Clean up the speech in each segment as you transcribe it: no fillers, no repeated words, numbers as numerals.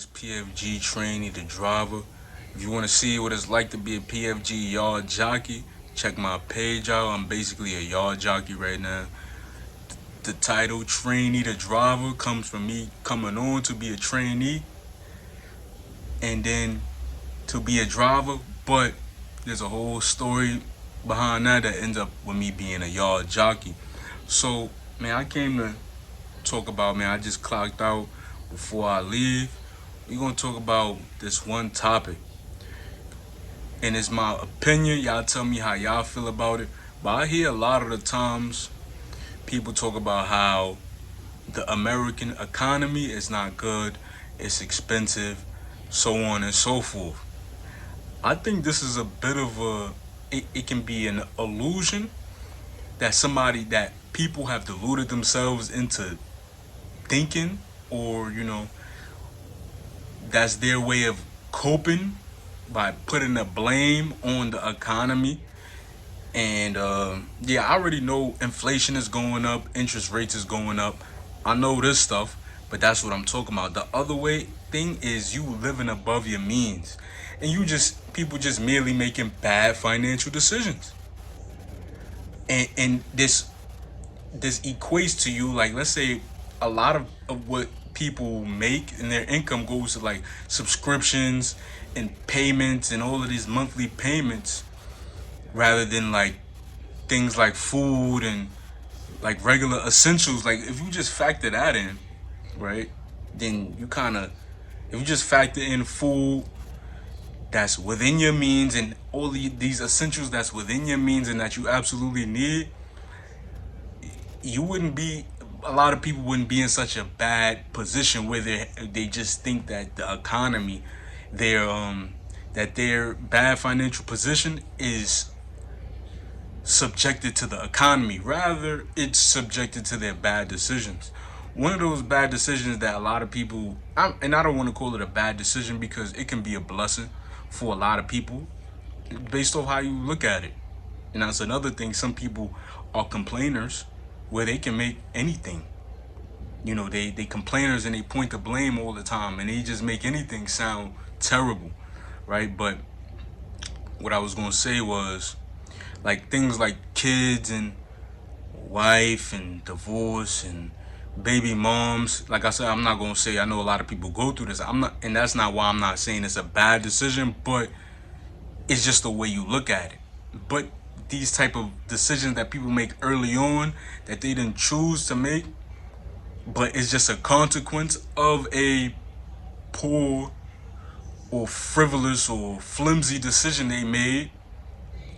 it's PFG Trainee the driver. If you want to see what it's like to be a PFG yard jockey, check my page out. I'm basically a yard jockey right now. The title Trainee the driver comes from me coming on to be a trainee and then to be a driver, but there's a whole story behind that ends up with me being a yard jockey. So, man, I came to talk about, man, I just clocked out before I leave. We're gonna talk about this one topic, and it's my opinion. Y'all tell me how y'all feel about it. But I hear a lot of the times people talk about how the American economy is not good, it's expensive, so on and so forth. I think this is a bit of it can be an illusion that somebody that people have deluded themselves into thinking, or that's their way of coping by putting the blame on the economy. And yeah, I already know inflation is going up, interest rates is going up. I know this stuff, but that's what I'm talking about. The other way thing is you living above your means, and you just people just merely making bad financial decisions. And this equates to you, like, let's say a lot of what people make and their income goes to like subscriptions and payments and all of these monthly payments, rather than like things like food and like regular essentials. Like, if you just factor that in, right, then you kind of, if you just factor in food that's within your means and all these essentials that's within your means and that you absolutely need, you wouldn't be, a lot of people wouldn't be in such a bad position where they just think that the economy, their that their bad financial position is subjected to the economy. Rather, it's subjected to their bad decisions. One of those bad decisions that a lot of people, and I don't want to call it a bad decision because it can be a blessing for a lot of people based off how you look at it. And that's another thing. Some people are complainers where they can make anything. They complainers and they point the blame all the time and they just make anything sound terrible, right? But what I was gonna say was, like, things like kids and wife and divorce and baby moms. Like I said, I'm not gonna say, I know a lot of people go through this. I'm not, and that's not why I'm not saying it's a bad decision, but it's just the way you look at it. But these type of decisions that people make early on that they didn't choose to make, but it's just a consequence of a poor or frivolous or flimsy decision they made,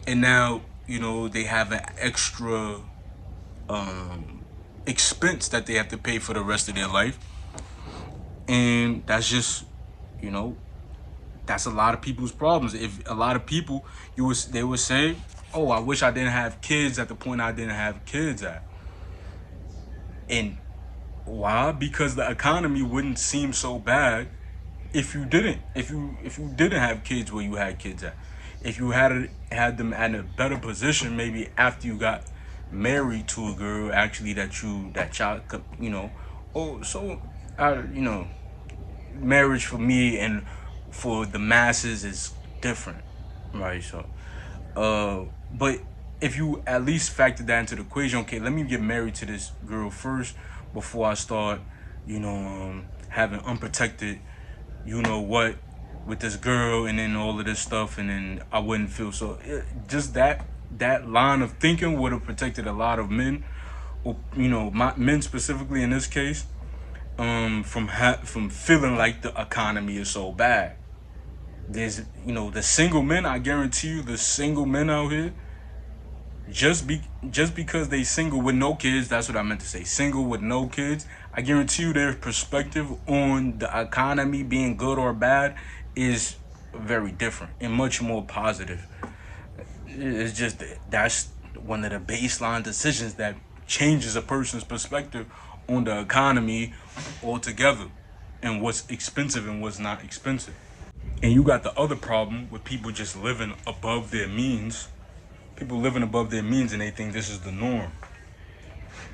and now they have an extra expense that they have to pay for the rest of their life. And that's just, you know that's a lot of people's problems. If a lot of people, they would say, oh, I wish I didn't have kids at the point I didn't have kids at. And why? Because the economy wouldn't seem so bad if you didn't have kids where you had kids at. If you had them at a better position, maybe after you got married to a girl, actually, that child could, oh, so, marriage for me and for the masses is different, right? So, but if you at least factor that into the equation, okay, let me get married to this girl first before I start, having unprotected, what, with this girl, and then all of this stuff, and then I wouldn't feel so. Just that line of thinking would have protected a lot of men, or men specifically in this case, from feeling like the economy is so bad. There's the single men. I guarantee you, the single men out here, just because they single with no kids. That's what I meant to say. Single with no kids. I guarantee you, their perspective on the economy being good or bad is very different and much more positive. It's just that's one of the baseline decisions that changes a person's perspective on the economy altogether, and what's expensive and what's not expensive. And you got the other problem with people just living above their means. People living above their means and they think this is the norm.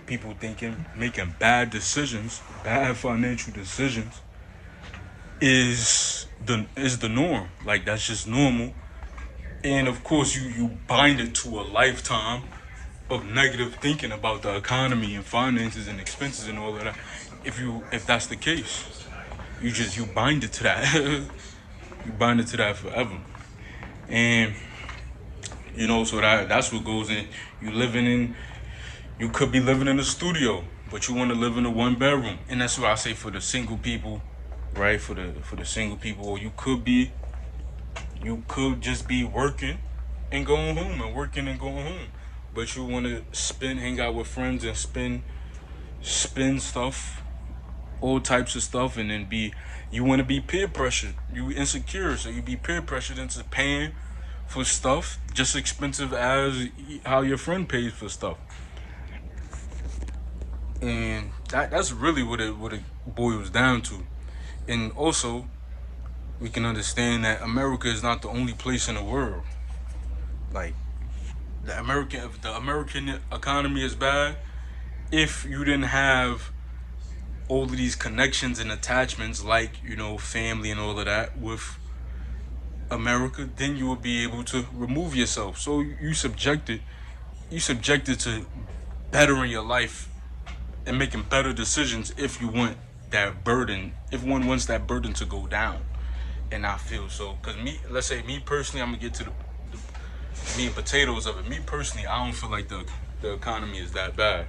People thinking, making bad decisions, bad financial decisions, is the norm. Like that's just normal. And of course, you bind it to a lifetime of negative thinking about the economy and finances and expenses and all of that. If that's the case, you bind it to that. You bind it to that forever. And so that's what goes in. You living in you could be living in a studio, but you want to live in a one bedroom. And that's what I say for the single people, right? For the single people, or you could just be working and going home and working and going home. But you want to hang out with friends and spend stuff, all types of stuff, and then you want to be peer pressured. You insecure, so you be peer pressured into paying for stuff just expensive as how your friend pays for stuff. And that's really what it boils down to. And also, we can understand that America is not the only place in the world. Like if the American economy is bad, if you didn't have all of these connections and attachments, like family and all of that with America, then you will be able to remove yourself. So you subjected to bettering your life and making better decisions if you want that burden, if one wants that burden to go down. And I feel so, because let's say me personally, I'm gonna get to the meat and potatoes of it. Me personally, I don't feel like the economy is that bad.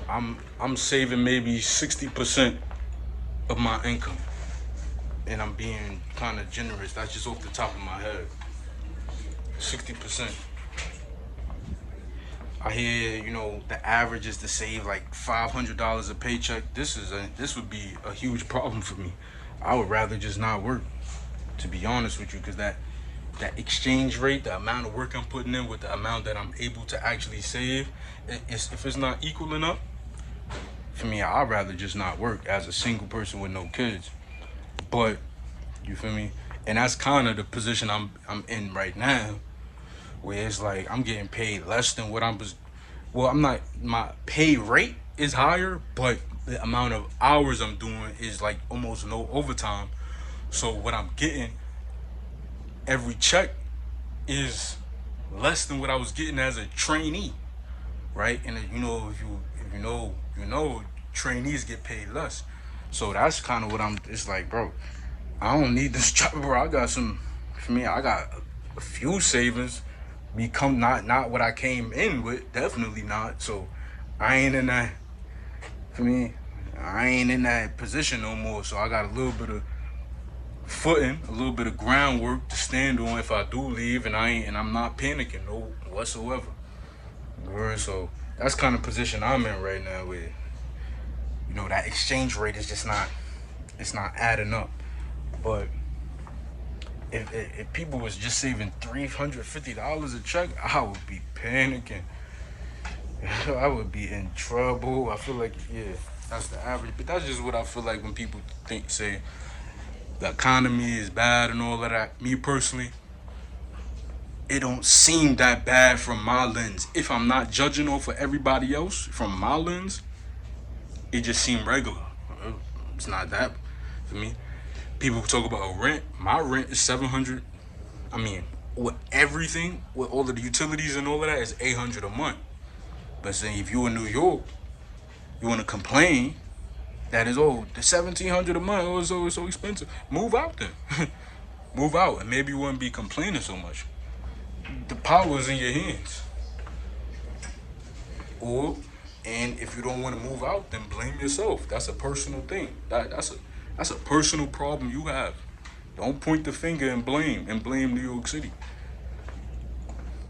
I'm saving maybe 60% of my income, and I'm being kind of generous. That's just off the top of my head. 60%. I hear the average is to save like $500 a paycheck. This would be a huge problem for me. I would rather just not work, to be honest with you, because that exchange rate, the amount of work I'm putting in with the amount that I'm able to actually save, if it's not equaling up, for me, I'd rather just not work as a single person with no kids. But you feel me? And that's kind of the position I'm in right now, where it's like I'm getting paid less than what I'm not. My pay rate is higher, but the amount of hours I'm doing is like almost no overtime. So what I'm getting every check is less than what I was getting as a trainee, right? And if you know, trainees get paid less. So that's kind of what I'm. It's like, bro, I don't need this job, bro. I got some. For me, I got a few savings. Become not what I came in with. Definitely not. So I ain't in that. For me, I ain't in that position no more. So I got a little bit of footing, a little bit of groundwork to stand on if I do leave, and I'm not panicking no whatsoever. So that's kind of position I'm in right now, where that exchange rate is just not, it's not adding up. But if people was just saving $350 a check, I would be panicking. I would be in trouble. I feel like, yeah, that's the average. But that's just what I feel like when people say the economy is bad and all of that. Me personally, it don't seem that bad from my lens. If I'm not judging off of everybody else from my lens, it just seemed regular. It's not that for me. People talk about rent. My rent is 700. I mean, with everything, with all of the utilities and all of that, is 800 a month. But say if you in New York, you want to complain that is the 1,700 a month. It's so expensive. Move out then. Move out, and maybe you wouldn't be complaining so much. The power is in your hands. Or, and if you don't want to move out, then blame yourself. That's a personal thing. That's a personal problem you have. Don't point the finger and blame New York City.